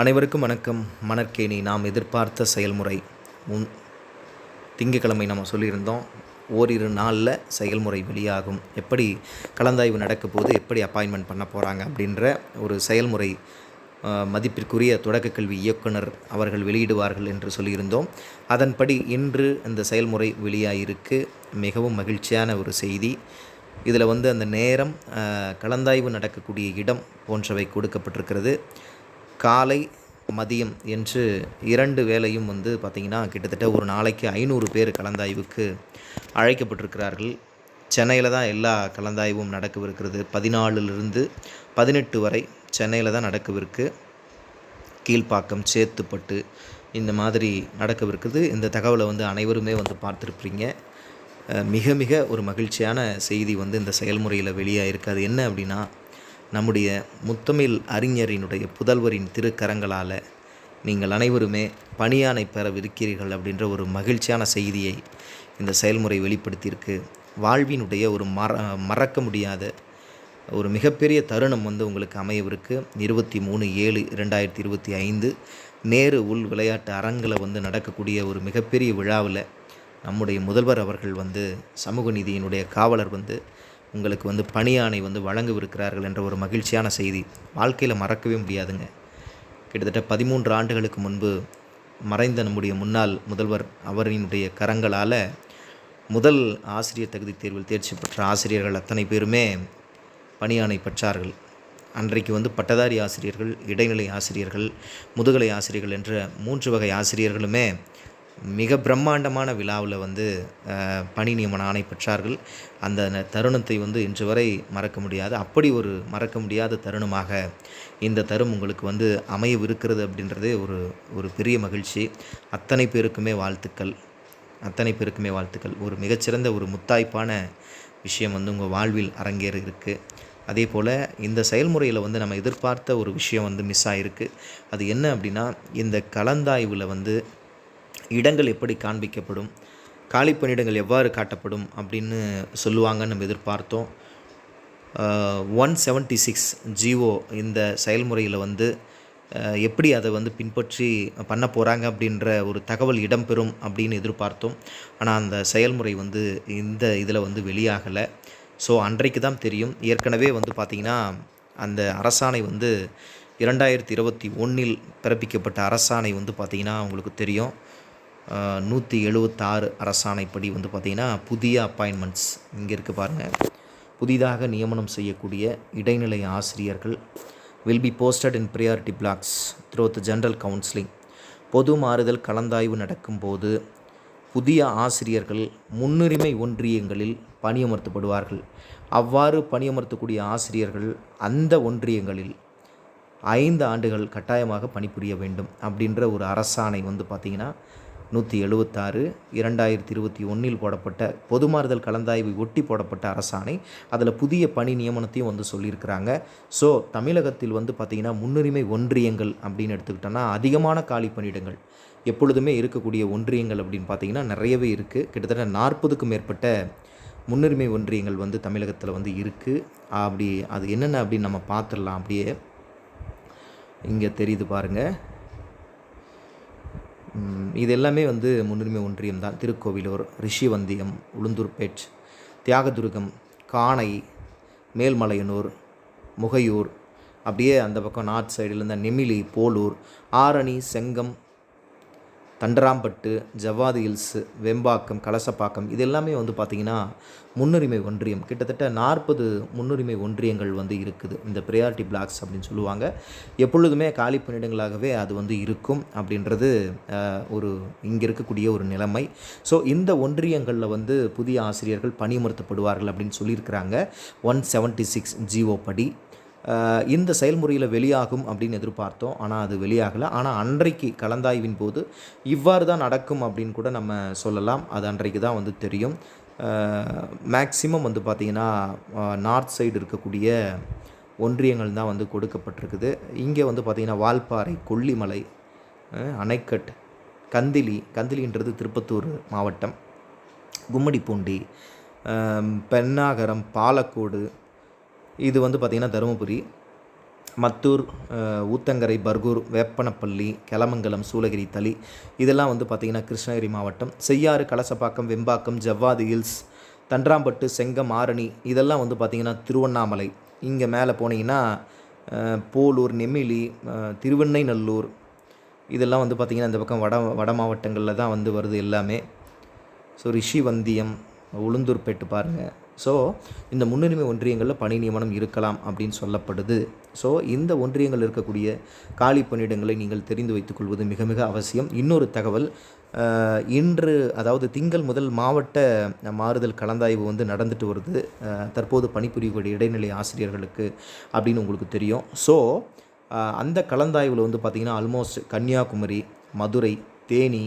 அனைவருக்கும் வணக்கம். மணற்கேணி நாம் எதிர்பார்த்த செயல்முறை முன் திங்கக்கிழமை நம்ம சொல்லியிருந்தோம். ஓரிரு நாளில் செயல்முறை வெளியாகும். எப்படி கலந்தாய்வு நடக்க போது, எப்படி அப்பாயின்மெண்ட் பண்ண போகிறாங்க அப்படின்ற ஒரு செயல்முறை மதிப்பிற்குரிய தொடக்கக்கல்வி இயக்குனர் அவர்கள் வெளியிடுவார்கள் என்று சொல்லியிருந்தோம். அதன்படி இன்று இந்த செயல்முறை வெளியாகிருக்கு. மிகவும் மகிழ்ச்சியான ஒரு செய்தி. இதில் அந்த நேரம், கலந்தாய்வு நடக்கக்கூடிய இடம் போன்றவை கொடுக்கப்பட்டிருக்கிறது. காலை, மதியம் என்று 2 வேளையும் பார்த்திங்கன்னா கிட்டத்தட்ட ஒரு நாளைக்கு 500 பேர் கலந்தாய்வுக்கு அழைக்கப்பட்டிருக்கிறார்கள். சென்னையில் தான் எல்லா கலந்தாய்வும் நடக்கவிருக்கிறது. 14லிருந்து 18 வரை சென்னையில் தான் நடக்கவிருக்கு. கீழ்ப்பாக்கம், சேத்துப்பட்டு இந்த மாதிரி நடக்கவிருக்குது. இந்த தகவலை அனைவருமே பார்த்துருப்பீங்க. மிக மிக ஒரு மகிழ்ச்சியான செய்தி இந்த செயல்முறையில் வெளியாகிருக்கு. அது என்ன அப்படின்னா, நம்முடைய முத்தமிழ் அறிஞரினுடைய புதல்வரின் திருக்கரங்களால் நீங்கள் அனைவருமே பணியாணை பெறவிருக்கிறீர்கள் அப்படின்ற ஒரு மகிழ்ச்சியான செய்தியை இந்த செயல்முறை வெளிப்படுத்தியிருக்கு. வாழ்வினுடைய ஒரு மறக்க முடியாத ஒரு மிகப்பெரிய தருணம் உங்களுக்கு அமையவிருக்கு. 23/7/2025 நேரு உள் விளையாட்டு அரங்கில் நடக்கக்கூடிய ஒரு மிகப்பெரிய விழாவில் நம்முடைய முதல்வர் அவர்கள் சமூக நீதியினுடைய காவலர் உங்களுக்கு பணியாணை வழங்கவிருக்கிறார்கள் என்ற ஒரு மகிழ்ச்சியான செய்தி வாழ்க்கையில் மறக்கவே முடியாதுங்க. கிட்டத்தட்ட 13 ஆண்டுகளுக்கு முன்பு மறைந்த நம்முடைய முன்னாள் முதல்வர் அவரினுடைய கரங்களால் முதல் ஆசிரியர் தகுதி தேர்வில் தேர்ச்சி பெற்ற ஆசிரியர்கள் அத்தனை பேருமே பணியாணை பெற்றார்கள். அன்றைக்கு பட்டதாரி ஆசிரியர்கள், இடைநிலை ஆசிரியர்கள், முதுகலை ஆசிரியர்கள் என்ற 3 வகை ஆசிரியர்களுமே மிக பிரம்மாண்டமான விழாவில் பணி நியமன ஆணை பெற்றார்கள். அந்த தருணத்தை இன்று வரை மறக்க முடியாது. அப்படி ஒரு மறக்க முடியாத தருணமாக இந்த தருணம் உங்களுக்கு அமையவிருக்கிறது அப்படின்றதே ஒரு பெரிய மகிழ்ச்சி. அத்தனை பேருக்குமே வாழ்த்துக்கள். ஒரு மிகச்சிறந்த ஒரு முத்தாய்ப்பான விஷயம் உங்கள் வாழ்வில் அரங்கேற இருக்குது. அதே போல் இந்த செயல்முறையில் நம்ம எதிர்பார்த்த ஒரு விஷயம் மிஸ் ஆகிருக்கு. அது என்ன அப்படின்னா, இந்த கலந்தாய்வில் இடங்கள் எப்படி காண்பிக்கப்படும், காலிப்பணியிடங்கள் எவ்வாறு காட்டப்படும் அப்படின்னு சொல்லுவாங்கன்னு நம்ம எதிர்பார்த்தோம். 176 ஜிஓ இந்த செயல்முறையில் எப்படி அதை பின்பற்றி பண்ண போகிறாங்க அப்படின்ற ஒரு தகவல் இடம்பெறும் அப்படின்னு எதிர்பார்த்தோம். ஆனால் அந்த செயல்முறை இந்த இதில் வெளியாகலை. ஸோ அன்றைக்கு தான் தெரியும். ஏற்கனவே பார்த்திங்கன்னா அந்த அரசாணை 2021 பிறப்பிக்கப்பட்ட அரசாணை பார்த்திங்கன்னா உங்களுக்கு தெரியும். 176 அரசாணைப்படி பார்த்திங்கன்னா புதிய அப்பாயின்மெண்ட்ஸ் இங்கே இருக்குது பாருங்கள். புதிதாக நியமனம் செய்யக்கூடிய இடைநிலை ஆசிரியர்கள் will be posted in priority blocks through the general counseling. பொது மாறுதல் கலந்தாய்வு நடக்கும்போது புதிய ஆசிரியர்கள் முன்னுரிமை ஒன்றியங்களில் பணியமர்த்தப்படுவார்கள். அவ்வாறு பணியமர்த்தக்கூடிய ஆசிரியர்கள் அந்த ஒன்றியங்களில் 5 ஆண்டுகள் கட்டாயமாக பணிபுரிய வேண்டும் அப்படின்ற ஒரு அரசாணை பார்த்திங்கன்னா 176 2021 போடப்பட்ட பொது மாறுதல் கலந்தாய்வை ஒட்டி போடப்பட்ட அரசாணை. அதில் புதிய பணி நியமனத்தையும் சொல்லியிருக்கிறாங்க. ஸோ தமிழகத்தில் பார்த்திங்கன்னா முன்னுரிமை ஒன்றியங்கள் அப்படின்னு எடுத்துக்கிட்டோன்னா அதிகமான காலி பணியிடங்கள் எப்பொழுதுமே இருக்கக்கூடிய ஒன்றியங்கள் அப்படின்னு பார்த்திங்கன்னா நிறையவே இருக்குது. கிட்டத்தட்ட 40க்கும் மேற்பட்ட முன்னுரிமை ஒன்றியங்கள் தமிழகத்தில் இருக்குது. அப்படி அது என்னென்ன அப்படின்னு நம்ம பார்த்துடலாம். அப்படியே இங்கே தெரியுது பாருங்கள். இது எல்லாமே முன்னுரிமை ஒன்றியம் தான். திருக்கோவிலூர், ரிஷிவந்தியம், உளுந்தூர்பேட், தியாகதுருகம், காணை, மேல்மலையனூர், முகையூர், அப்படியே அந்த பக்கம் நார்த் சைடில் இருந்த நெமிலி, போலூர், ஆரணி, செங்கம், தண்டராம்பட்டு, ஜவ்வாது ஹில்ஸு, வெம்பாக்கம், கலசப்பாக்கம் இது எல்லாமே பார்த்திங்கன்னா முன்னுரிமை ஒன்றியம். கிட்டத்தட்ட 40 முன்னுரிமை ஒன்றியங்கள் இருக்குது. இந்த ப்ரையாரிட்டி பிளாக்ஸ் அப்படின்னு சொல்லுவாங்க. எப்பொழுதுமே காலி பணியிடங்களாகவே அது இருக்கும் அப்படின்றது ஒரு இங்கே இருக்கக்கூடிய ஒரு நிலைமை. ஸோ இந்த ஒன்றியங்களில் புதிய ஆசிரியர்கள் பணியமர்த்தப்படுவார்கள் அப்படின்னு சொல்லியிருக்கிறாங்க 176 ஜிஓ படி. இந்த செயல்முறையில் வெளியாகும் அப்படின்னு எதிர்பார்த்தோம். ஆனால் அது வெளியாகலை. ஆனால் அன்றைக்கு கலந்தாய்வின் போது இவ்வாறு தான் நடக்கும் அப்படின்னு கூட நம்ம சொல்லலாம். அது அன்றைக்கு தான் தெரியும். மேக்ஸிமம் பார்த்திங்கன்னா நார்த் சைடு இருக்கக்கூடிய ஒன்றியங்கள் தான் கொடுக்கப்பட்டிருக்குது. இங்கே பார்த்திங்கன்னா வால்பாறை, கொல்லிமலை, அணைக்கட், கந்திலின்றது திருப்பத்தூர் மாவட்டம், கும்மிடிப்பூண்டி, பென்னாகரம், பாலக்கோடு, இது பார்த்திங்கன்னா தருமபுரி, மத்தூர், ஊத்தங்கரை, பர்கூர், வேப்பனப்பள்ளி, கெலமங்கலம், சூளகிரி, தளி இதெல்லாம் வந்து பார்த்திங்கன்னா கிருஷ்ணகிரி மாவட்டம். செய்யாறு, கலசப்பாக்கம், வெம்பாக்கம், ஜவ்வாது ஹில்ஸ், தண்டராம்பட்டு, செங்கம், ஆரணி இதெல்லாம் வந்து பார்த்திங்கன்னா திருவண்ணாமலை. இங்கே மேலே போனீங்கன்னா போலூர், நெமிலி, திருவெண்ணைநல்லூர் இதெல்லாம் வந்து பார்த்திங்கன்னா இந்த பக்கம் வட மாவட்டங்களில் தான் வந்து வருது எல்லாமே. ஸோ ரிஷிவந்தியம், உளுந்தூர்பேட்டு பாருங்கள். ஸோ இந்த முன்னுரிமை ஒன்றியங்களில் பணி நியமனம் இருக்கலாம் அப்படின்னு சொல்லப்படுது. ஸோ இந்த ஒன்றியங்கள் இருக்கக்கூடிய காலி பணியிடங்களை நீங்கள் தெரிந்து வைத்துக்கொள்வது மிக மிக அவசியம். இன்னொரு தகவல், இன்று அதாவது திங்கள் முதல் மாவட்ட மாறுதல் கலந்தாய்வு வந்து நடந்துட்டு வருது தற்போது பணிபுரியக்கூடிய இடைநிலை ஆசிரியர்களுக்கு அப்படின்னு உங்களுக்கு தெரியும். ஸோ அந்த கலந்தாய்வில் வந்து பார்த்திங்கன்னா ஆல்மோஸ்ட் கன்னியாகுமரி, மதுரை, தேனி,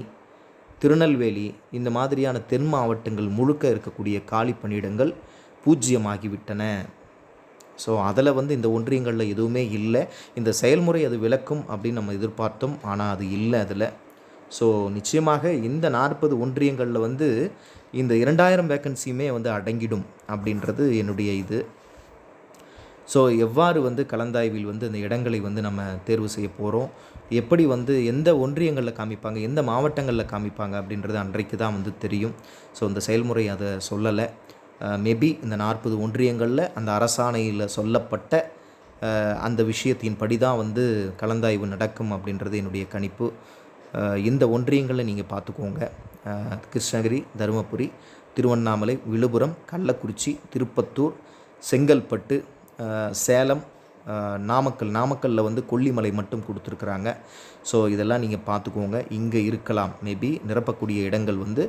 திருநெல்வேலி இந்த மாதிரியான தென் மாவட்டங்கள் முழுக்க இருக்கக்கூடிய காலி பணியிடங்கள் பூஜ்ஜியமாகிவிட்டன. ஸோ அதில் வந்து இந்த ஒன்றியங்களில் எதுவுமே இல்லை. இந்த செயல்முறை அது விளக்கும் அப்படின்னு நம்ம எதிர்பார்த்தோம், ஆனால் அது இல்லை அதில். ஸோ நிச்சயமாக இந்த 40 ஒன்றியங்களில் வந்து இந்த 2000 வேக்கன்சியுமே வந்து அடங்கிடும் அப்படின்றது என்னுடைய இது. ஸோ எவ்வாறு வந்து கலந்தாய்வில் வந்து இந்த இடங்களை வந்து நம்ம தேர்வு செய்ய போகிறோம், எப்படி வந்து எந்த ஒன்றியங்களில் காமிப்பாங்க, எந்த மாவட்டங்களில் காமிப்பாங்க அப்படின்றது அன்றைக்கு தான் வந்து தெரியும். ஸோ இந்த செயல்முறை அதை சொல்லலை. மேபி இந்த 40 ஒன்றியங்களில் அந்த அரசாணையில் சொல்லப்பட்ட அந்த விஷயத்தின்படி தான் வந்து கலந்தாய்வு நடக்கும் அப்படின்றது என்னுடைய கணிப்பு. இந்த ஒன்றியங்களை நீங்கள் பார்த்துக்கோங்க. கிருஷ்ணகிரி, தருமபுரி, திருவண்ணாமலை, விழுப்புரம், கள்ளக்குறிச்சி, திருப்பத்தூர், செங்கல்பட்டு, சேலம், நாமக்கல்லில் வந்து கொல்லிமலை மட்டும் கொடுத்துருக்குறாங்க. ஸோ இதெல்லாம் நீங்கள் பார்த்துக்கோங்க. இங்கே இருக்கலாம், மேபி நிரப்பக்கூடிய இடங்கள் வந்து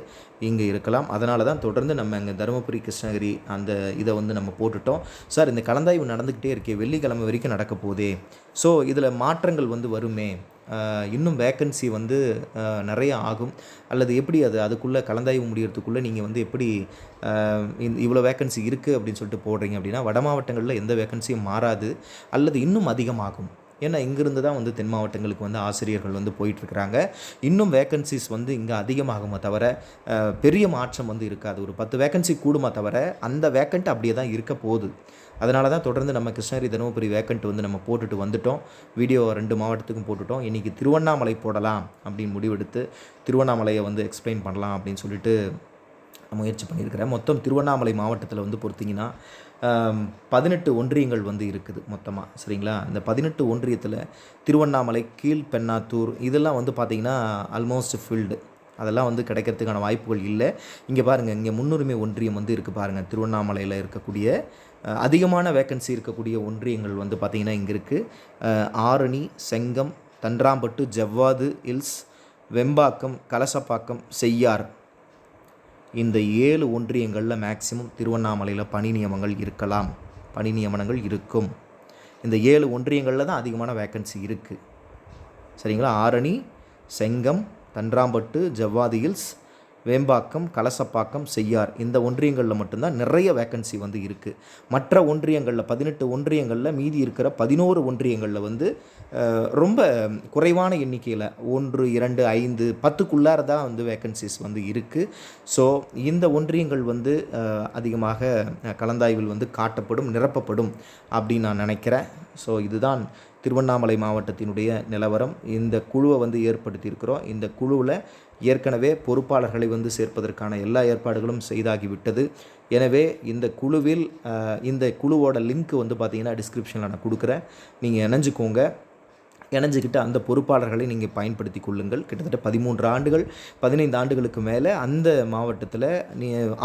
இங்கே இருக்கலாம். அதனால தான் தொடர்ந்து நம்ம இங்கே தருமபுரி, கிருஷ்ணகிரி அந்த இதை வந்து நம்ம போட்டுட்டோம். சார் இந்த கலந்தாய்வு நடந்துக்கிட்டே இருக்கே, வெள்ளிக்கிழமை வரைக்கும் நடக்க போதே, ஸோ இதில் மாற்றங்கள் வந்து வருமே, இன்னும் வேக்கன்சி வந்து நிறைய ஆகும் அல்லது எப்படி அதுக்குள்ளே கலந்தாய்வு முடிகிறதுக்குள்ளே நீங்கள் வந்து எப்படி இவ்வளோ வேக்கன்சி இருக்குது அப்படின்னு சொல்லிட்டு போடுறீங்க அப்படின்னா, வட மாவட்டங்களில் எந்த வேக்கன்சியும் மாறாது அல்லது இன்னும் அதிகமாகும். ஏன்னா இங்கேருந்து தான் வந்து தென் மாவட்டங்களுக்கு வந்து ஆசிரியர்கள் வந்து போயிட்டுருக்குறாங்க. இன்னும் வேக்கன்சிஸ் வந்து இங்கே அதிகமாகுமே தவிர பெரிய மாற்றம் வந்து இருக்காது. ஒரு 10 வேக்கன்சி கூடுமா தவிர அந்த வேக்கண்ட் அப்படியே தான் இருக்க போகுது. அதனால தான் தொடர்ந்து நம்ம கிருஷ்ணகிரி, தருமபுரி வேக்கண்ட் வந்து நம்ம போட்டுட்டு வந்துட்டோம். வீடியோ 2 மாவட்டத்துக்கும் போட்டுட்டோம். இன்றைக்கி திருவண்ணாமலை போடலாம் அப்படின்னு முடிவெடுத்து திருவண்ணாமலையை வந்து எக்ஸ்பிளைன் பண்ணலாம் அப்படின்னு சொல்லிட்டு முயற்சி பண்ணியிருக்கிறேன். மொத்தம் திருவண்ணாமலை மாவட்டத்தில் வந்து பொறுத்திங்கன்னா 18 ஒன்றியங்கள் வந்து இருக்குது மொத்தமாக, சரிங்களா? இந்த 18 ஒன்றியத்தில் திருவண்ணாமலை, கீழ்பெண்ணாத்தூர் இதெல்லாம் வந்து பார்த்திங்கன்னா ஆல்மோஸ்ட் ஃபில்டு. அதெல்லாம் வந்து கிடைக்கிறதுக்கான வாய்ப்புகள் இல்லை. இங்கே பாருங்கள், இங்கே முன்னுரிமை ஒன்றியம் வந்து இருக்குது பாருங்கள். திருவண்ணாமலையில் இருக்கக்கூடிய அதிகமான வேக்கன்சி இருக்கக்கூடிய ஒன்றியங்கள் வந்து பார்த்திங்கன்னா இங்கே இருக்குது. ஆரணி, செங்கம், தண்டராம்பட்டு, ஜவ்வாது ஹில்ஸ், வெம்பாக்கம், கலசப்பாக்கம், செய்யார் இந்த 7 ஒன்றியங்களில் மேக்சிமம் திருவண்ணாமலையில் பணி நியமனங்கள் இருக்கும். இந்த 7 ஒன்றியங்களில் தான் அதிகமான வேக்கன்சி இருக்குது, சரிங்களா? ஆரணி, செங்கம், தண்டராம்பட்டு, ஜவ்வாது ஹில்ஸ், வேம்பாக்கம், கலசப்பாக்கம், செய்யார் இந்த ஒன்றியங்களில் மட்டும்தான் நிறைய வேக்கன்சி வந்து இருக்குது. மற்ற ஒன்றியங்களில் 18 ஒன்றியங்களில் மீதி இருக்கிற 11 ஒன்றியங்களில் வந்து ரொம்ப குறைவான எண்ணிக்கையில் 1, 2, 5, 10க்குள்ளார தான் வந்து வேக்கன்சிஸ் வந்து இருக்குது. ஸோ இந்த ஒன்றியங்கள் வந்து அதிகமாக கலந்தாய்வில் வந்து காட்டப்படும், நிரப்பப்படும் அப்படின்னு நான் நினைக்கிறேன். ஸோ இதுதான் திருவண்ணாமலை மாவட்டத்தினுடைய நிலவரம். இந்த குழுவை வந்து ஏற்படுத்தியிருக்கிறோம். இந்த குழுவில் ஏற்கனவே பொறுப்பாளர்களை வந்து சேர்ப்பதற்கான எல்லா ஏற்பாடுகளும் செய்தாகிவிட்டது. எனவே இந்த குழுவில் இந்த குழுவோட லிங்க் வந்து பார்த்திங்கன்னா டிஸ்கிரிப்ஷனில் நான் கொடுக்குறேன். நீங்கள் இணைஞ்சிக்கிட்டு அந்த பொறுப்பாளர்களை நீங்கள் பயன்படுத்தி கொள்ளுங்கள். கிட்டத்தட்ட 13 ஆண்டுகள் 15 ஆண்டுகளுக்கு மேலே அந்த மாவட்டத்தில்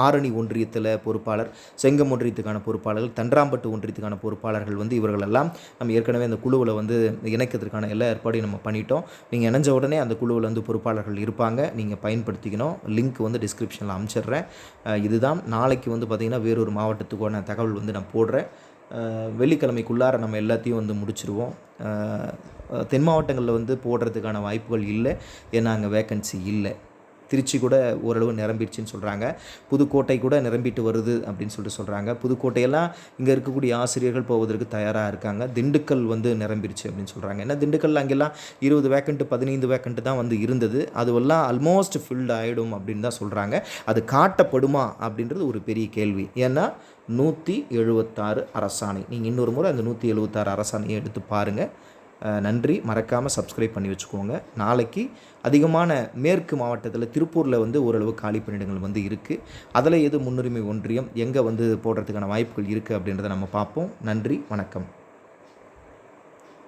ஆரணி ஒன்றியத்தில் பொறுப்பாளர், செங்கம் ஒன்றியத்துக்கான பொறுப்பாளர்கள், தண்டராம்பட்டு ஒன்றியத்துக்கான பொறுப்பாளர்கள் வந்து இவர்களெல்லாம் நம்ம ஏற்கனவே அந்த குழுவில் வந்து இணைக்கிறதுக்கான எல்லா ஏற்பாடையும் நம்ம பண்ணிட்டோம். நீங்கள் இணைஞ்ச உடனே அந்த குழுவில் வந்து பொறுப்பாளர்கள் இருப்பாங்க, நீங்கள் பயன்படுத்திக்கணும். லிங்க் வந்து டிஸ்கிரிப்ஷனில் அனுப்பிச்சிடுறேன். இதுதான் நாளைக்கு வந்து பார்த்திங்கன்னா வேறொரு மாவட்டத்துக்கான தகவல் வந்து நான் போடுறேன். வெள்ளிக்கிழமைக்குள்ளார நம்ம எல்லாத்தையும் வந்து முடிச்சிடுவோம். தென் மாவட்டங்களில் வந்து போடுறதுக்கான வாய்ப்புகள் இல்லை, ஏன்னா அங்கே வேக்கன்சி இல்லை. திருச்சி கூட ஓரளவு நிரம்பிடுச்சின்னு சொல்கிறாங்க. புதுக்கோட்டை கூட நிரம்பிட்டு வருது அப்படின்னு சொல்கிறாங்க. புதுக்கோட்டையெல்லாம் இங்கே இருக்கக்கூடிய ஆசிரியர்கள் போவதற்கு தயாராக இருக்காங்க. திண்டுக்கல் வந்து நிரம்பிடுச்சு அப்படின்னு சொல்கிறாங்க. ஏன்னா திண்டுக்கல் அங்கெல்லாம் 20 வேக்கண்ட்டு 15 வேக்கண்ட்டு தான் வந்து இருந்தது. அதுவெல்லாம் ஆல்மோஸ்ட் ஃபில்டு ஆகிடும் அப்படின்னு தான் சொல்கிறாங்க. அது காட்டப்படுமா அப்படின்றது ஒரு பெரிய கேள்வி. ஏன்னா 176 அரசாணை. நீங்கள் இன்னொரு முறை அந்த 176 அரசாணையை எடுத்து பாருங்கள். நன்றி. மறக்காமல் சப்ஸ்கிரைப் பண்ணி வச்சுக்கோங்க. நாளைக்கு அதிகமான மேற்கு மாவட்டத்தில் திருப்பூரில் வந்து ஓரளவு காலி பணியிடங்கள் வந்து இருக்குது. அதில் எது முன்னுரிமை ஒன்றியம் எங்கே வந்து போடுறதுக்கான வாய்ப்புகள் இருக்குது அப்படின்றத நம்ம பார்ப்போம். நன்றி, வணக்கம்.